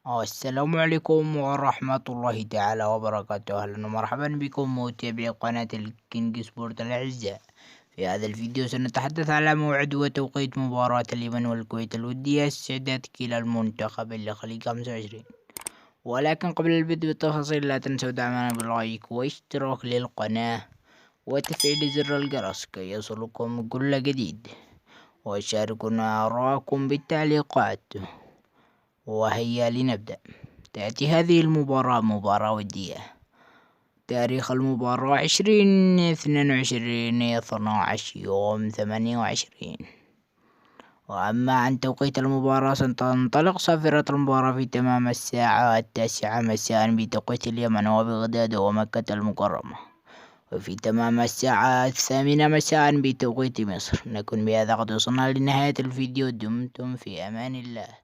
السلام عليكم ورحمة الله تعالى وبركاته. أهلا ومرحبا بكم متابعي قناة الكينج سبورت الأعزاء. في هذا الفيديو سنتحدث على موعد وتوقيت مباراة اليمن والكويت الودية، استعداد كلا المنتخب لخليج 25. ولكن قبل البدء بالتفاصيل لا تنسوا دعمنا باللايك واشتراك للقناة وتفعيل زر الجرس كي يصلكم كل جديد، وشاركونا آراءكم بالتعليقات. وهيا لنبدأ. تأتي هذه المباراة مباراة ودية، تاريخ المباراة 20/22/12 يوم 28. وأما عن توقيت المباراة ستنطلق صافرة المباراة في تمام الساعة 9 مساء بتوقيت اليمن وبغداد ومكة المكرمة، وفي تمام الساعة 8 مساء بتوقيت مصر. نكون بهذا قد وصلنا لنهاية الفيديو. دمتم في أمان الله.